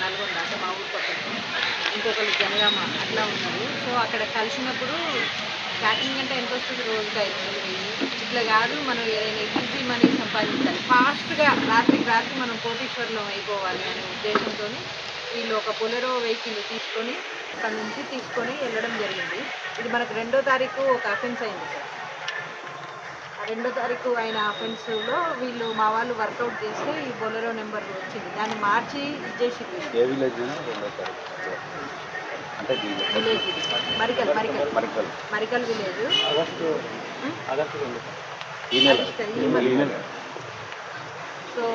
నల్గొండ అంటే మా ఊరు పక్కన, ఇంకొకరు జనగామ అట్లా ఉన్నారు. సో అక్కడ కలిసినప్పుడు ప్యాకింగ్ అంటే ఎంత వస్తుంది, రోజుకి 500 1000 ఇట్లా కాదు, మనం ఏదైనా ఈజీ మనీ సంపాదించాలి, ఫాస్ట్గా రాత్రికి రాత్రి మనం కోటీశ్వరులం అయిపోవాలి అనే ఉద్దేశంతో వీళ్ళు ఒక బొలెరో వెహికల్ తీసుకొని అక్కడ నుంచి తీసుకొని వెళ్ళడం జరిగింది. ఇది మనకు 2వ తారీఖు ఒక అఫెన్స్ అయింది సార్. ఆ 2వ తారీఖు అయిన అఫెన్స్లో వీళ్ళు మా వాళ్ళు వర్కౌట్ చేస్తే ఈ బొలెరో నెంబర్ వచ్చింది, దాన్ని మార్చి ఇచ్చేసి విలేజ్ ఇది మరికల్ మరికల్ మరికల్ విలేజ్ సో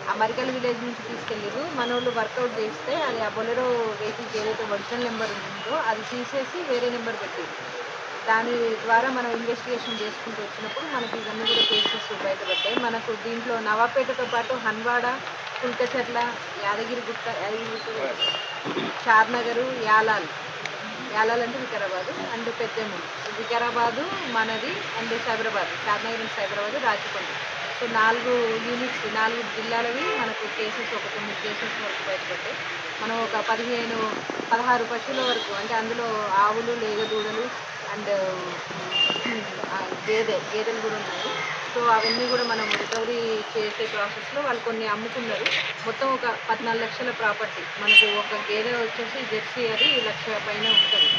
ఆ మరికల్ విలేజ్ నుంచి తీసుకెళ్ళారు. మనోళ్ళు వర్కౌట్ చేస్తే అది ఆ బొలెరో వెహికల్కి ఏదైతే ఒరిజినల్ నెంబర్ ఉందో అది తీసేసి వేరే నెంబర్ పెట్టారు. దాని ద్వారా మనం ఇన్వెస్టిగేషన్ చేసుకుంటూ వచ్చినప్పుడు మనకి ఇవన్నీ కూడా కేసెస్ బయటపడ్డాయి. మనకు దీంట్లో నవాపేటతో పాటు హన్వాడ, కుల్కచర్ల, యాదగిరిగుట్ట, చార్నగరు, యాలాల్ అంటే వికారాబాదు అండ్ పెద్దెమూరు, వికారాబాదు మనది and Cyberabad, చార్నగర్ and Cyberabad, Rachakonda. So 4 units 4 జిల్లాలవి మనకు కేసెస్ ఒక 9 కేసెస్ వరకు బయటపడ్డాయి. మనం ఒక 16 పశువుల వరకు, అంటే అందులో ఆవులు, లేగదూడలు అండ్ గేదెలు కూడా ఉన్నాయి. సో అవన్నీ కూడా మనం రికవరీ చేసే ప్రాసెస్లో వాళ్ళు కొన్ని అమ్ముకున్నారు. మొత్తం ఒక 14 లక్షల ప్రాపర్టీ. మనకు ఒక గేదె వచ్చేసి జెర్సీ అది 1 లక్ష పైన ఉంటుంది,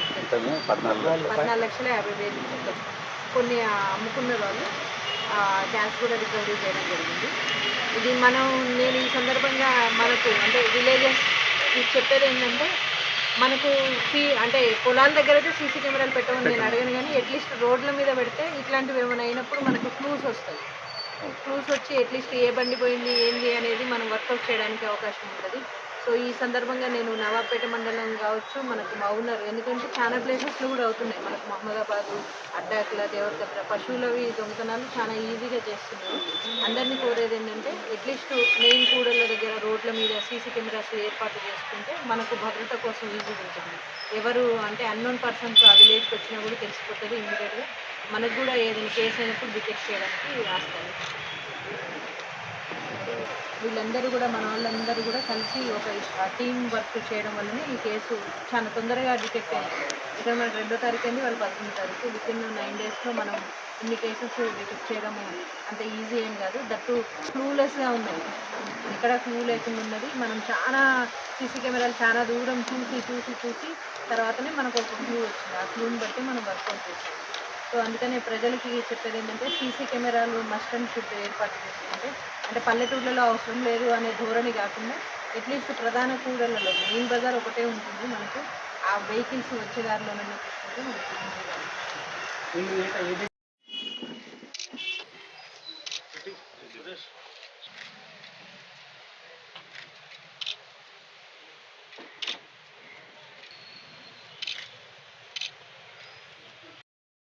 14,50,000 మొత్తం. కొన్ని అమ్ముకున్న వాళ్ళు క్యాష్ కూడా రికవరీ చేయడం జరిగింది. ఇది నేను ఈ సందర్భంగా మనకు అంటే విలేజెస్ చెప్పేది ఏంటంటే, మనకు అంటే పొలాల దగ్గర అయితే సీసీ కెమెరాలు పెట్టమని నేను అడగను, కానీ అట్లీస్ట్ రోడ్ల మీద పెడితే ఇట్లాంటివి ఏమైనా అయినప్పుడు మనకు క్లూస్ వస్తాయి. క్లూస్ వచ్చి అట్లీస్ట్ ఏ బండి పోయింది ఏంది అనేది మనం వర్కౌట్ చేయడానికి అవకాశం ఉంటుంది. సో ఈ సందర్భంగా నేను నవాబ్పేట మండలం కావచ్చు, మనకు మౌనర్, ఎందుకంటే చాలా ప్లేసెస్లో కూడా అవుతున్నాయి. మనకు మహమ్మదాబాదు, అడ్డాకుల, దేవరకద్ర పశువులవి దొంగతనాలు చాలా ఈజీగా చేస్తున్నారు. అందరినీ కోరేది ఏంటంటే అట్లీస్ట్ మెయిన్ కూడళ్ళ దగ్గర రోడ్ల మీద సీసీ కెమెరాస్ ఏర్పాటు చేసుకుంటే మనకు భద్రత కోసం ఈజీగా ఉంటుంది. ఎవరు అంటే అన్నోన్ పర్సన్స్ ఆ విలేజ్కి వచ్చినా కూడా తెలిసిపోతుంది ఇమ్మీడియట్గా. మనకు కూడా ఏదైనా కేసు అయినప్పుడు డిటెక్ట్ చేయడానికి ఆస్కారం. వీళ్ళందరూ కూడా మన వాళ్ళందరూ కూడా కలిసి ఒక టీం వర్క్ చేయడం వల్లనే ఈ కేసు చాలా తొందరగా డిటెక్ట్ అయింది. ఇక్కడ మనకు 2వ తారీఖు అయింది, వాళ్ళు 11వ తారీఖు. వితిన్ 9 డేస్లో మనం ఇన్ని కేసెస్ డిటెక్ట్ చేయడం అంత ఈజీ ఏం కాదు. దట్టు క్లూలెస్గా ఉన్నది, ఎక్కడ క్లూ లేకుండా ఉన్నది. మనం చాలా సీసీ కెమెరాలు చాలా దూరం చూసి తర్వాతనే మనకు ఒక క్లూ వచ్చింది. ఆ క్లూని బట్టి మనం వర్కౌట్ చేస్తాం. సో అందుకనే ప్రజలకి చెప్పేది ఏంటంటే, సీసీ కెమెరాలు మస్ట్ అండ్ షుడ్ ఏర్పాటు చేసుకుంటే, అంటే పల్లెటూళ్ళలో అవసరం లేదు అనే ధోరణి కాకుండా అట్లీస్ట్ ప్రధాన కూడళ్లలో మెయిన్ బజార్ ఒకటే ఉంటుంది మనకు, ఆ వెహికల్స్ వచ్చే దారిలోనైనా చూసుకుంటే మనకి